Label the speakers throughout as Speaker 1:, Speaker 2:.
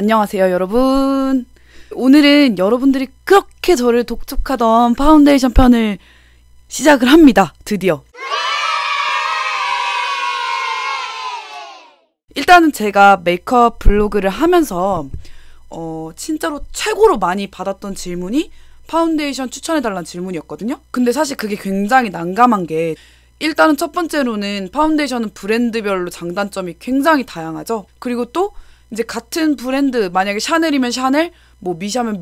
Speaker 1: 안녕하세요, 여러분. 오늘은 여러분들이 그렇게 저를 독촉하던 파운데이션 편을 시작을 합니다. 드디어. 일단은 제가 메이크업 블로그를 하면서 진짜로 최고로 많이 받았던 질문이 파운데이션 추천해달라는 질문이었거든요. 근데 사실 그게 굉장히 난감한 게, 일단은 첫 번째로는 파운데이션은 브랜드별로 장단점이 굉장히 다양하죠. 그리고 또 이제 같은 브랜드, 만약에 샤넬이면 샤넬, 뭐 미샤면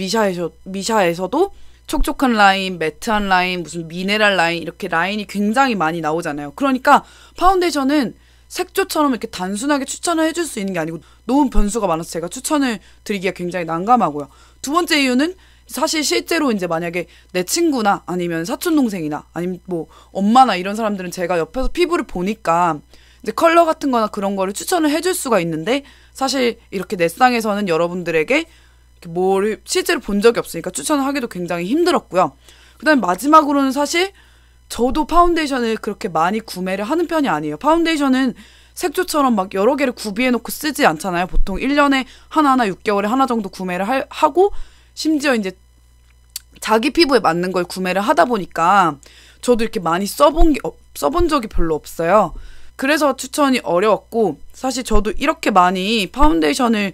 Speaker 1: 미샤에서도 촉촉한 라인, 매트한 라인, 무슨 미네랄 라인, 이렇게 라인이 굉장히 많이 나오잖아요. 그러니까 파운데이션은 색조처럼 이렇게 단순하게 추천을 해줄 수 있는 게 아니고 너무 변수가 많아서 제가 추천을 드리기가 굉장히 난감하고요. 두 번째 이유는 사실 실제로 이제 만약에 내 친구나 아니면 사촌동생이나 아니면 뭐 엄마나 이런 사람들은 제가 옆에서 피부를 보니까 이제 컬러 같은 거나 그런 거를 추천을 해줄 수가 있는데, 사실 이렇게 넷상에서는 여러분들에게 뭐를 실제로 본 적이 없으니까 추천을 하기도 굉장히 힘들었고요. 그 다음에 마지막으로는 사실 저도 파운데이션을 그렇게 많이 구매를 하는 편이 아니에요. 파운데이션은 색조처럼 막 여러 개를 구비해놓고 쓰지 않잖아요. 보통 1년에 하나하나 6개월에 하나 정도 구매를 하고, 심지어 이제 자기 피부에 맞는 걸 구매를 하다 보니까 저도 이렇게 많이 써본 적이 별로 없어요. 그래서 추천이 어려웠고, 사실 저도 이렇게 많이 파운데이션을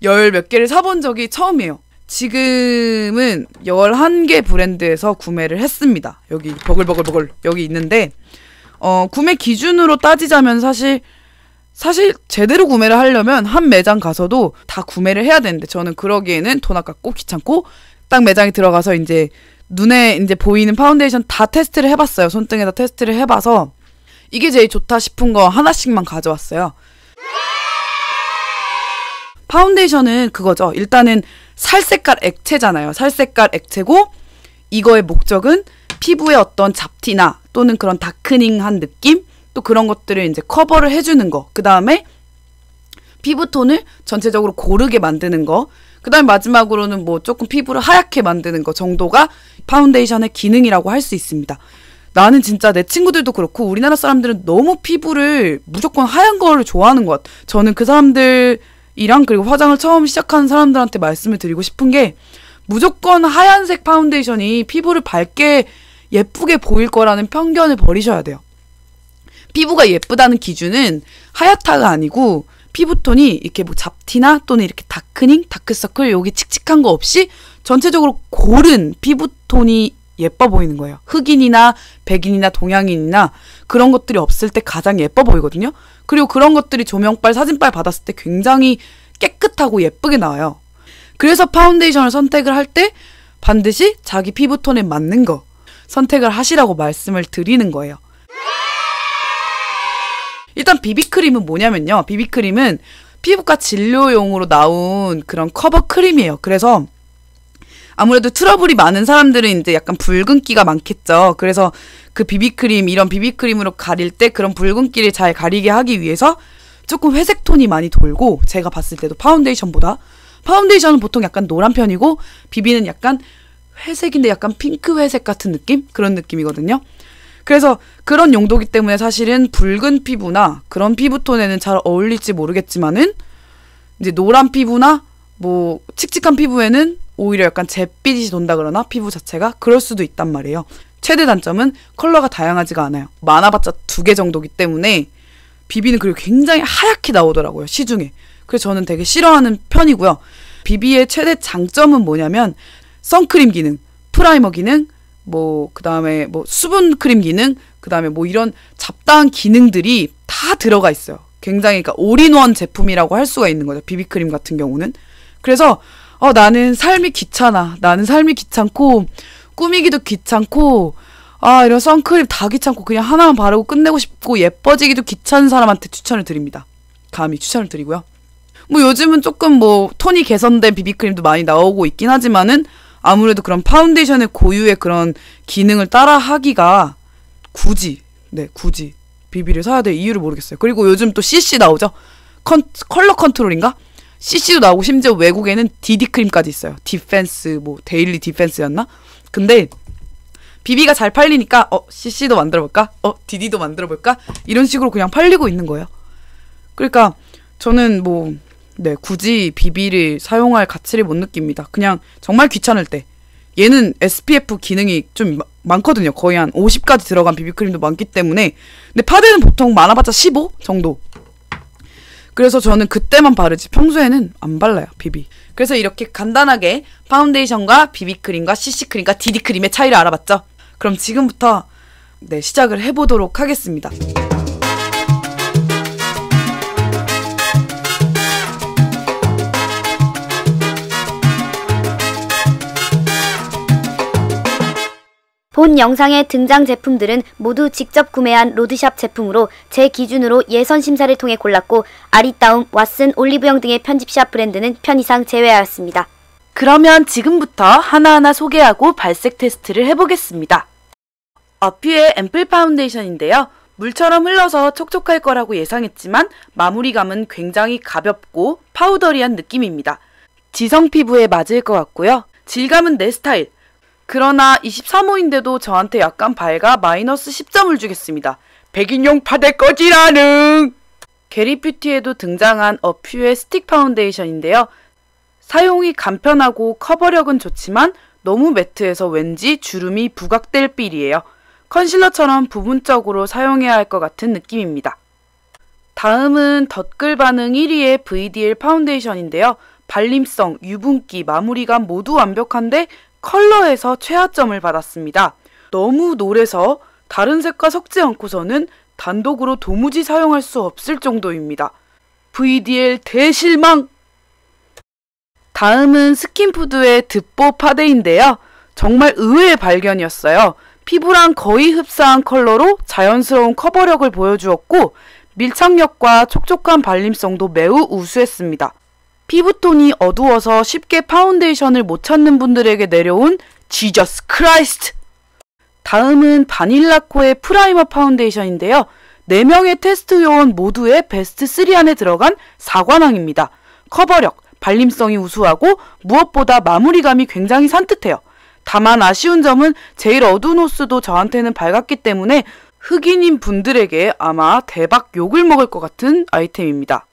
Speaker 1: 열 몇 개를 사본 적이 처음이에요. 지금은 11개 브랜드에서 구매를 했습니다. 여기 버글버글 여기 있는데, 구매 기준으로 따지자면 사실 제대로 구매를 하려면 한 매장 가서도 다 구매를 해야 되는데, 저는 그러기에는 돈 아깝고 귀찮고 딱 매장에 들어가서 이제 눈에 이제 보이는 파운데이션 다 테스트를 해봤어요. 손등에다 테스트를 해봐서 이게 제일 좋다 싶은 거 하나씩만 가져왔어요. 파운데이션은 그거죠. 일단은 살색깔 액체잖아요. 살색깔 액체고, 이거의 목적은 피부에 어떤 잡티나 또는 그런 다크닝한 느낌, 또 그런 것들을 이제 커버를 해주는 거. 그 다음에 피부톤을 전체적으로 고르게 만드는 거. 그 다음에 마지막으로는 뭐 조금 피부를 하얗게 만드는 거 정도가 파운데이션의 기능이라고 할 수 있습니다. 나는 진짜 내 친구들도 그렇고 우리나라 사람들은 너무 피부를 무조건 하얀 거를 좋아하는 것 같아. 저는 그 사람들이랑, 그리고 화장을 처음 시작하는 사람들한테 말씀을 드리고 싶은 게, 무조건 하얀색 파운데이션이 피부를 밝게 예쁘게 보일 거라는 편견을 버리셔야 돼요. 피부가 예쁘다는 기준은 하얗다가 아니고 피부톤이 이렇게 뭐 잡티나 또는 이렇게 다크닝, 다크서클, 여기 칙칙한 거 없이 전체적으로 고른 피부톤이 예뻐 보이는 거예요. 흑인이나 백인이나 동양인이나 그런 것들이 없을 때 가장 예뻐 보이거든요. 그리고 그런 것들이 조명빨, 사진빨 받았을 때 굉장히 깨끗하고 예쁘게 나와요. 그래서 파운데이션을 선택을 할 때 반드시 자기 피부톤에 맞는 거 선택을 하시라고 말씀을 드리는 거예요. 일단 비비크림은 뭐냐면요. 비비크림은 피부과 진료용으로 나온 그런 커버 크림이에요. 그래서 아무래도 트러블이 많은 사람들은 이제 약간 붉은기가 많겠죠. 그래서 그 비비크림, 이런 비비크림으로 가릴 때 그런 붉은기를 잘 가리게 하기 위해서 조금 회색 톤이 많이 돌고, 제가 봤을 때도 파운데이션은 보통 약간 노란 편이고, 비비는 약간 회색인데 약간 핑크 회색 같은 느낌? 그런 느낌이거든요. 그래서 그런 용도기 때문에 사실은 붉은 피부나 그런 피부톤에는 잘 어울릴지 모르겠지만은, 이제 노란 피부나 뭐 칙칙한 피부에는 오히려 약간 잿빛이 돈다 그러나, 피부 자체가 그럴 수도 있단 말이에요. 최대 단점은 컬러가 다양하지가 않아요. 많아봤자 2개 정도기 때문에 비비는 그리고 굉장히 하얗게 나오더라고요, 시중에. 그래서 저는 되게 싫어하는 편이고요. 비비의 최대 장점은 뭐냐면 선크림 기능, 프라이머 기능, 뭐 그 다음에 뭐 수분 크림 기능, 그 다음에 뭐 이런 잡다한 기능들이 다 들어가 있어요. 굉장히 그러니까 올인원 제품이라고 할 수가 있는 거죠, 비비크림 같은 경우는. 그래서 나는 삶이 귀찮아. 나는 삶이 귀찮고 꾸미기도 귀찮고 이런 선크림 다 귀찮고 그냥 하나만 바르고 끝내고 싶고 예뻐지기도 귀찮은 사람한테 추천을 드립니다. 감히 추천을 드리고요. 뭐 요즘은 조금 뭐 톤이 개선된 비비크림도 많이 나오고 있긴 하지만은, 아무래도 그런 파운데이션의 고유의 그런 기능을 따라 하기가 굳이 비비를 사야 될 이유를 모르겠어요. 그리고 요즘 또 CC 나오죠? 컬러 컨트롤인가? CC도 나오고, 심지어 외국에는 DD 크림까지 있어요. 디펜스, 뭐 데일리 디펜스였나? 근데 비비가 잘 팔리니까 CC도 만들어볼까? DD도 만들어볼까? 이런 식으로 그냥 팔리고 있는 거예요. 그러니까 저는 뭐 네, 굳이 비비를 사용할 가치를 못 느낍니다. 그냥 정말 귀찮을 때. 얘는 SPF 기능이 좀 많거든요. 거의 한 50까지 들어간 비비크림도 많기 때문에. 근데 파데는 보통 많아봤자 15 정도. 그래서 저는 그때만 바르지 평소에는 안 발라요, 비비. 그래서 이렇게 간단하게 파운데이션과 비비크림과 CC크림과 DD크림의 차이를 알아봤죠? 그럼 지금부터 네, 시작을 해보도록 하겠습니다.
Speaker 2: 본 영상에 등장 제품들은 모두 직접 구매한 로드샵 제품으로 제 기준으로 예선 심사를 통해 골랐고 아리따움, 왓슨, 올리브영 등의 편집샵 브랜드는 편의상 제외하였습니다.
Speaker 1: 그러면 지금부터 하나하나 소개하고 발색 테스트를 해보겠습니다. 어퓨의 앰플 파운데이션인데요. 물처럼 흘러서 촉촉할 거라고 예상했지만 마무리감은 굉장히 가볍고 파우더리한 느낌입니다. 지성 피부에 맞을 것 같고요. 질감은 내 스타일. 그러나 23호인데도 저한테 약간 밝아 마이너스 10점을 주겠습니다. 백인용 파데 꺼지라는! 게리뷰티에도 등장한 어퓨의 스틱 파운데이션인데요. 사용이 간편하고 커버력은 좋지만 너무 매트해서 왠지 주름이 부각될 필이에요. 컨실러처럼 부분적으로 사용해야 할 것 같은 느낌입니다. 다음은 덧글 반응 1위의 VDL 파운데이션인데요. 발림성, 유분기, 마무리감 모두 완벽한데 컬러에서 최하점을 받았습니다. 너무 노래서 다른 색과 섞지 않고서는 단독으로 도무지 사용할 수 없을 정도입니다. VDL 대실망! 다음은 스킨푸드의 득보 파데인데요. 정말 의외의 발견이었어요. 피부랑 거의 흡사한 컬러로 자연스러운 커버력을 보여주었고 밀착력과 촉촉한 발림성도 매우 우수했습니다. 피부톤이 어두워서 쉽게 파운데이션을 못 찾는 분들에게 내려온 지저스 크라이스트! 다음은 바닐라코의 프라이머 파운데이션인데요. 4명의 테스트 요원 모두의 베스트 3 안에 들어간 4관왕입니다. 커버력, 발림성이 우수하고 무엇보다 마무리감이 굉장히 산뜻해요. 다만 아쉬운 점은 제일 어두운 호스도 저한테는 밝았기 때문에 흑인인 분들에게 아마 대박 욕을 먹을 것 같은 아이템입니다.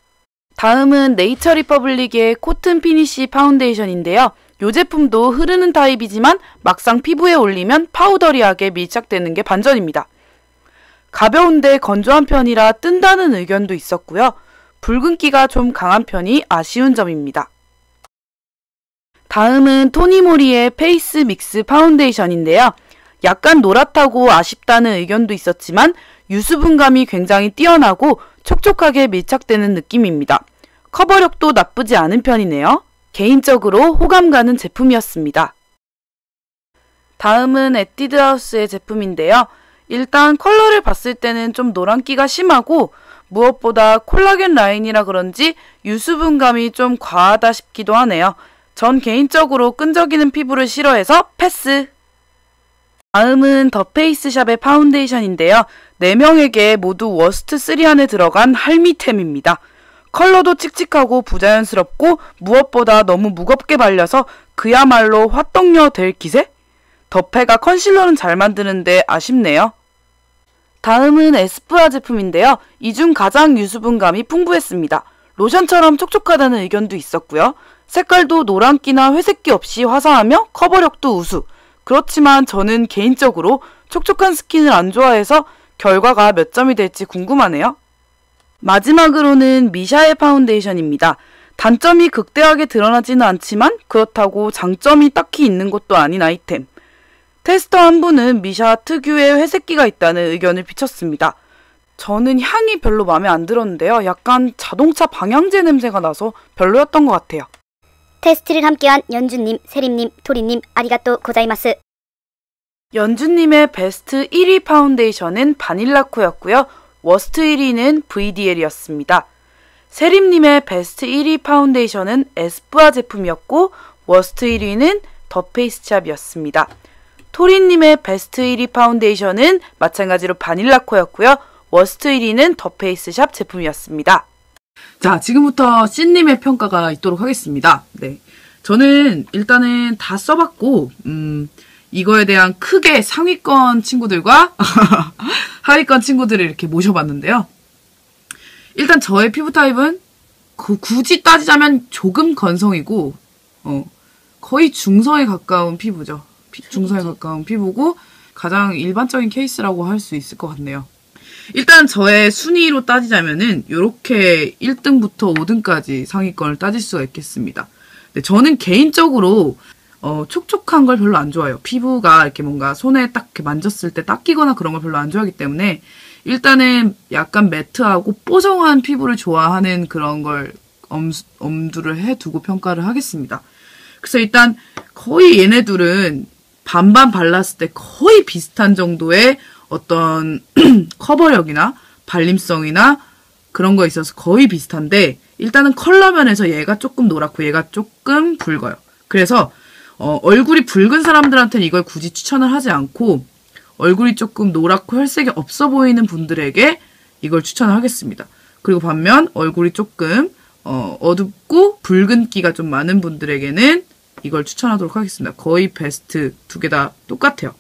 Speaker 1: 다음은 네이처 리퍼블릭의 코튼 피니쉬 파운데이션인데요. 이 제품도 흐르는 타입이지만 막상 피부에 올리면 파우더리하게 밀착되는 게 반전입니다. 가벼운데 건조한 편이라 뜬다는 의견도 있었고요. 붉은기가 좀 강한 편이 아쉬운 점입니다. 다음은 토니모리의 페이스 믹스 파운데이션인데요. 약간 노랗다고 아쉽다는 의견도 있었지만 유수분감이 굉장히 뛰어나고 촉촉하게 밀착되는 느낌입니다. 커버력도 나쁘지 않은 편이네요. 개인적으로 호감 가는 제품이었습니다. 다음은 에뛰드하우스의 제품인데요. 일단 컬러를 봤을 때는 좀 노란기가 심하고 무엇보다 콜라겐 라인이라 그런지 유수분감이 좀 과하다 싶기도 하네요. 전 개인적으로 끈적이는 피부를 싫어해서 패스! 다음은 더 페이스샵의 파운데이션인데요. 4명에게 모두 워스트 3 안에 들어간 할미템입니다. 컬러도 칙칙하고 부자연스럽고 무엇보다 너무 무겁게 발려서 그야말로 화떡녀 될 기세? 더페가 컨실러는 잘 만드는데 아쉽네요. 다음은 에스쁘아 제품인데요. 이 중 가장 유수분감이 풍부했습니다. 로션처럼 촉촉하다는 의견도 있었고요. 색깔도 노란기나 회색기 없이 화사하며 커버력도 우수. 그렇지만 저는 개인적으로 촉촉한 스킨을 안 좋아해서 결과가 몇 점이 될지 궁금하네요. 마지막으로는 미샤의 파운데이션입니다. 단점이 극대하게 드러나지는 않지만 그렇다고 장점이 딱히 있는 것도 아닌 아이템. 테스터 한 분은 미샤 특유의 회색기가 있다는 의견을 비쳤습니다. 저는 향이 별로 마음에 안 들었는데요. 약간 자동차 방향제 냄새가 나서 별로였던 것 같아요.
Speaker 2: 테스트를 함께한 연주님, 세림님, 토리님 아리가또 고자이마스.
Speaker 1: 연주님의 베스트 1위 파운데이션은 바닐라코였고요. 워스트 1위는 VDL이었습니다. 세림님의 베스트 1위 파운데이션은 에스쁘아 제품이었고 워스트 1위는 더 페이스샵이었습니다. 토리님의 베스트 1위 파운데이션은 마찬가지로 바닐라코였고요. 워스트 1위는 더 페이스샵 제품이었습니다. 자, 지금부터 C님의 평가가 있도록 하겠습니다. 네, 저는 일단은 다 써봤고 이거에 대한 크게 상위권 친구들과 하위권 친구들을 이렇게 모셔봤는데요. 일단 저의 피부 타입은 굳이 따지자면 조금 건성이고, 거의 중성에 가까운 피부죠. 중성에 가까운 피부고, 가장 일반적인 케이스라고 할 수 있을 것 같네요. 일단 저의 순위로 따지자면은, 요렇게 1등부터 5등까지 상위권을 따질 수가 있겠습니다. 근데 저는 개인적으로, 촉촉한 걸 별로 안 좋아해요. 피부가 이렇게 뭔가 손에 딱 이렇게 만졌을 때 닦이거나 그런 걸 별로 안 좋아하기 때문에, 일단은 약간 매트하고 뽀송한 피부를 좋아하는 그런 걸 엄두를 해두고 평가를 하겠습니다. 그래서 일단 거의 얘네들은 반반 발랐을 때 거의 비슷한 정도의 어떤 커버력이나 발림성이나 그런 거 있어서 거의 비슷한데 일단은 컬러 면에서 얘가 조금 노랗고 얘가 조금 붉어요. 그래서 얼굴이 붉은 사람들한테는 이걸 굳이 추천을 하지 않고 얼굴이 조금 노랗고 혈색이 없어 보이는 분들에게 이걸 추천을 하겠습니다. 그리고 반면 얼굴이 조금 어둡고 붉은기가 좀 많은 분들에게는 이걸 추천하도록 하겠습니다. 거의 베스트 두 개 다 똑같아요.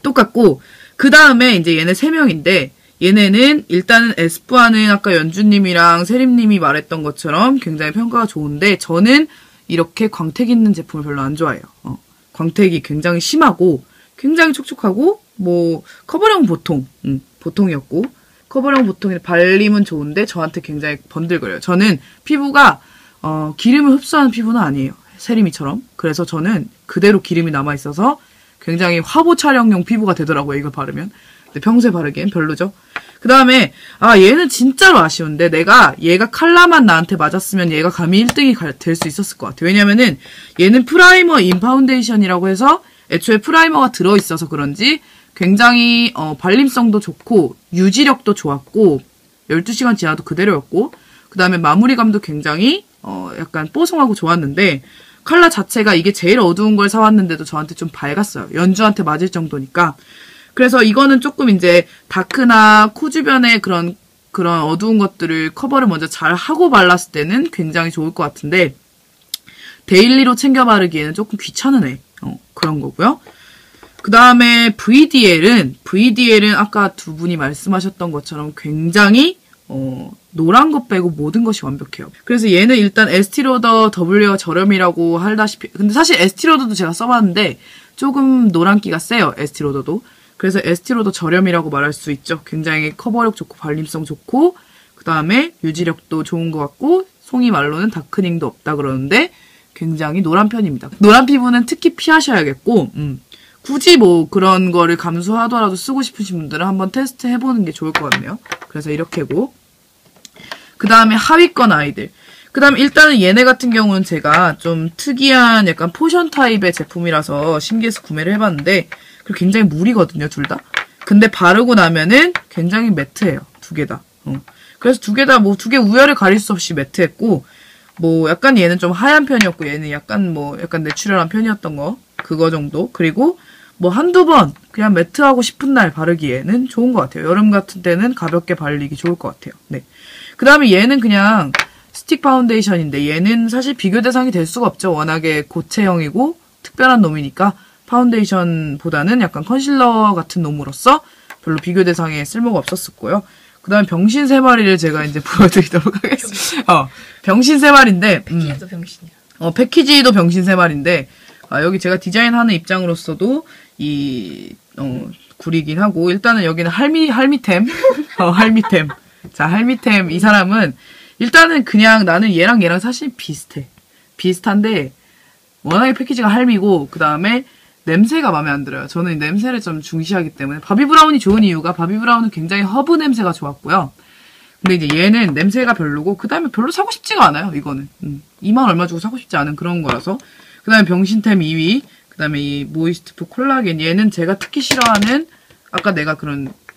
Speaker 1: 똑같고 그 다음에 이제 얘네 3명인데 얘네는 일단은 에스쁘아는 아까 연주님이랑 세림님이 말했던 것처럼 굉장히 평가가 좋은데 저는 이렇게 광택 있는 제품을 별로 안 좋아해요. 광택이 굉장히 심하고 굉장히 촉촉하고 뭐 커버력은 보통이었고 커버력은 보통인데 발림은 좋은데 저한테 굉장히 번들거려요. 저는 피부가 기름을 흡수하는 피부는 아니에요. 세림이처럼. 그래서 저는 그대로 기름이 남아있어서 굉장히 화보 촬영용 피부가 되더라고요. 이걸 바르면. 근데 평소에 바르기엔 별로죠. 그 다음에 얘는 진짜로 아쉬운데 얘가 컬러만 나한테 맞았으면 얘가 감히 1등이 될 수 있었을 것 같아요. 왜냐면은 얘는 프라이머 인 파운데이션이라고 해서 애초에 프라이머가 들어있어서 그런지 굉장히 발림성도 좋고 유지력도 좋았고 12시간 지나도 그대로였고 그 다음에 마무리감도 굉장히 약간 뽀송하고 좋았는데 컬러 자체가 이게 제일 어두운 걸 사왔는데도 저한테 좀 밝았어요. 연주한테 맞을 정도니까. 그래서 이거는 조금 이제 다크나 코 주변에 그런 어두운 것들을 커버를 먼저 잘 하고 발랐을 때는 굉장히 좋을 것 같은데 데일리로 챙겨 바르기에는 조금 귀찮은 애. 그런 거고요. 그 다음에 VDL은 아까 두 분이 말씀하셨던 것처럼 굉장히 노란 것 빼고 모든 것이 완벽해요. 그래서 얘는 일단 에스티로더 W가 저렴이라고 하다시피 근데 사실 에스티로더도 제가 써봤는데 조금 노란기가 세요. 에스티로더도. 그래서 에스티로더 저렴이라고 말할 수 있죠. 굉장히 커버력 좋고 발림성 좋고 그 다음에 유지력도 좋은 것 같고 송이 말로는 다크닝도 없다 그러는데 굉장히 노란 편입니다. 노란 피부는 특히 피하셔야겠고 굳이 뭐 그런 거를 감수하더라도 쓰고 싶으신 분들은 한번 테스트 해보는 게 좋을 것 같네요. 그래서 이렇게고 그 다음에 하위권 아이들 그 다음에 일단은 얘네 같은 경우는 제가 좀 특이한 약간 포션 타입의 제품이라서 신기해서 구매를 해봤는데 그리고 굉장히 물이거든요, 둘 다. 근데 바르고 나면은 굉장히 매트해요, 두 개 다. 그래서 두 개 다 뭐 두 개 우열을 가릴 수 없이 매트했고 뭐 약간 얘는 좀 하얀 편이었고 얘는 약간 내추럴한 편이었던 거 그거 정도. 그리고 뭐 한두 번 그냥 매트하고 싶은 날 바르기에는 좋은 것 같아요. 여름 같은 때는 가볍게 발리기 좋을 것 같아요. 네. 그 다음에 얘는 그냥 스틱 파운데이션인데 얘는 사실 비교 대상이 될 수가 없죠. 워낙에 고체형이고 특별한 놈이니까 파운데이션보다는 약간 컨실러 같은 놈으로서 별로 비교 대상에 쓸모가 없었었고요. 그 다음에 병신 3마리를 제가 이제 보여드리도록 하겠습니다. 병신 3마리인데
Speaker 3: 패키지도 병신이야.
Speaker 1: 패키지도 병신 3마리인데 여기 제가 디자인하는 입장으로서도 구리긴 하고 일단은 여기는 할미템 할미템 자 할미템 이 사람은 일단은 그냥 나는 얘랑 사실 비슷한데 워낙에 패키지가 할미고 그 다음에 냄새가 마음에 안 들어요. 저는 냄새를 좀 중시하기 때문에 바비브라운이 좋은 이유가 바비브라운은 굉장히 허브 냄새가 좋았고요. 근데 이제 얘는 냄새가 별로고 그 다음에 별로 사고 싶지가 않아요. 이거는 2만 얼마 주고 사고 싶지 않은 그런 거라서 그 다음에 병신템 2위 그 다음에 이 모이스트프 콜라겐 얘는 제가 특히 싫어하는 아까 내가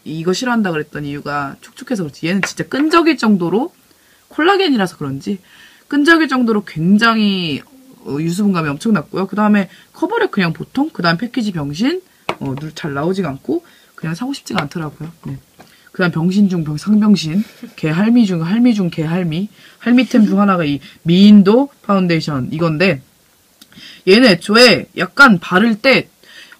Speaker 1: 이거 싫어한다 그랬던 이유가 촉촉해서 그렇지 얘는 진짜 끈적일 정도로 콜라겐이라서 그런지 끈적일 정도로 굉장히 유수분감이 엄청 났고요. 그 다음에 커버력 그냥 보통 그 다음 패키지 병신 눈 잘 나오지가 않고 그냥 사고 싶지가 않더라고요. 네. 그 다음 병신 중 상병신 개할미 중 개할미 할미템 중 하나가 이 미인도 파운데이션 이건데 얘는 애초에 약간 바를 때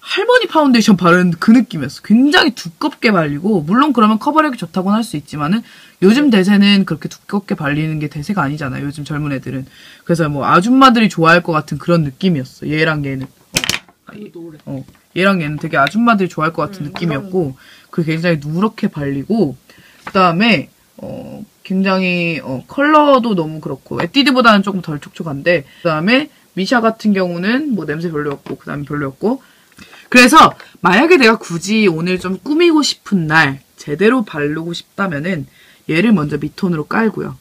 Speaker 1: 할머니 파운데이션 바르는 그 느낌이었어. 굉장히 두껍게 발리고 물론 그러면 커버력이 좋다고는 할 수 있지만은 요즘 대세는 그렇게 두껍게 발리는 게 대세가 아니잖아요. 요즘 젊은 애들은. 그래서 뭐 아줌마들이 좋아할 것 같은 그런 느낌이었어. 얘랑 얘는. 얘랑 얘는 되게 아줌마들이 좋아할 것 같은 느낌이었고 그게 굉장히 누렇게 발리고 그 다음에 굉장히 컬러도 너무 그렇고 에뛰드보다는 조금 덜 촉촉한데 그 다음에 미샤 같은 경우는 뭐 냄새 별로였고 그 다음에 별로였고 그래서 만약에 내가 굳이 오늘 좀 꾸미고 싶은 날 제대로 바르고 싶다면은 얘를 먼저 밑톤으로 깔고요.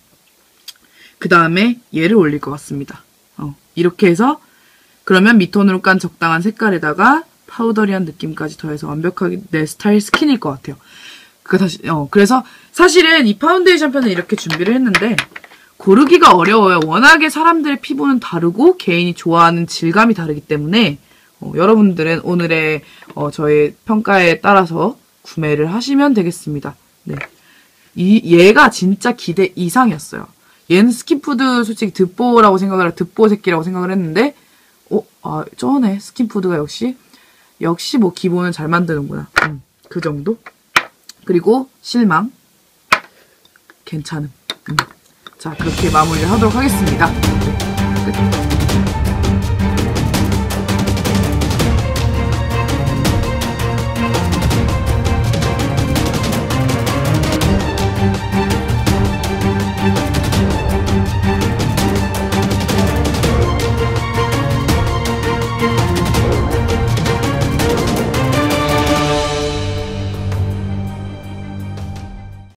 Speaker 1: 그 다음에 얘를 올릴 것 같습니다. 이렇게 해서 그러면 밑톤으로 깐 적당한 색깔에다가 파우더리한 느낌까지 더해서 완벽하게 내 스타일 스킨일 것 같아요. 그래서 사실은 이 파운데이션 편은 이렇게 준비를 했는데 고르기가 어려워요. 워낙에 사람들의 피부는 다르고 개인이 좋아하는 질감이 다르기 때문에 여러분들은 오늘의 저의 평가에 따라서 구매를 하시면 되겠습니다. 네. 얘가 진짜 기대 이상이었어요. 얘는 스킨푸드 솔직히 듣보라고 듣보 새끼라고 생각을 했는데 쩌네. 스킨푸드가 역시 뭐 기본은 잘 만드는구나. 그 정도? 그리고 실망. 괜찮음. 자, 그렇게 마무리를 하도록 하겠습니다. 끝.